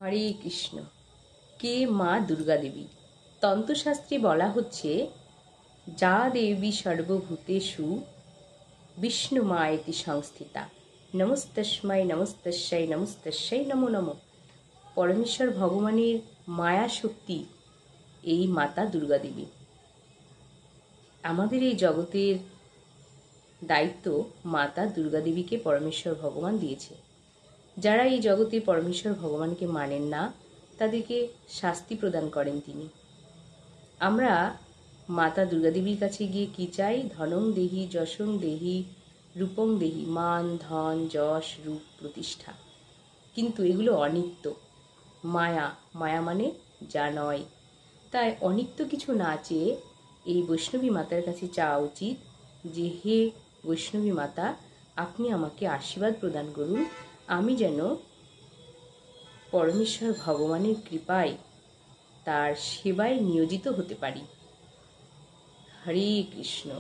হরে কৃষ্ণ। কে মা দুর্গা দেবী? তন্ত্রশাস্ত্রে বলা হচ্ছে, যা দেবী সর্বভূতেষু বিষ্ণু মায়েতি সংস্থিতা, নমস্তস্মাই নমস্তস্যাই নমস্তস্যাই নমো নমঃ। পরমেশ্বর ভগবানের মায়া শক্তি এই মাতা দুর্গা দেবী। আমাদের এই জগতের দায়িত্ব মাতা দুর্গা দেবীকে পরমেশ্বর ভগবান দিয়েছে। যারা এই জগতে পরমেশ্বর ভগবানকে মানেন না, তাদেরকে শাস্তি প্রদান করেন তিনি। আমরা মাতা দুর্গা দেবীর কাছে গিয়ে কি চাই? ধনং দেহি, যশং দেহি, রূপং দেহি, মান, ধন, যশ, রূপ, প্রতিষ্ঠা। কিন্তু এগুলো অনিত্য, মায়া। মায়া মানে যা নয়। তাই অনিত্য কিছু না চেয়ে এই বৈষ্ণবী মাতার কাছে চাওয়া উচিত যে, হে বৈষ্ণবী মাতা, আপনি আমাকে আশীর্বাদ প্রদান করুন, আমি যেন পরমেশ্বর ভগবানের কৃপায় তার সেবায় নিয়োজিত হতে পারি। হরে কৃষ্ণ।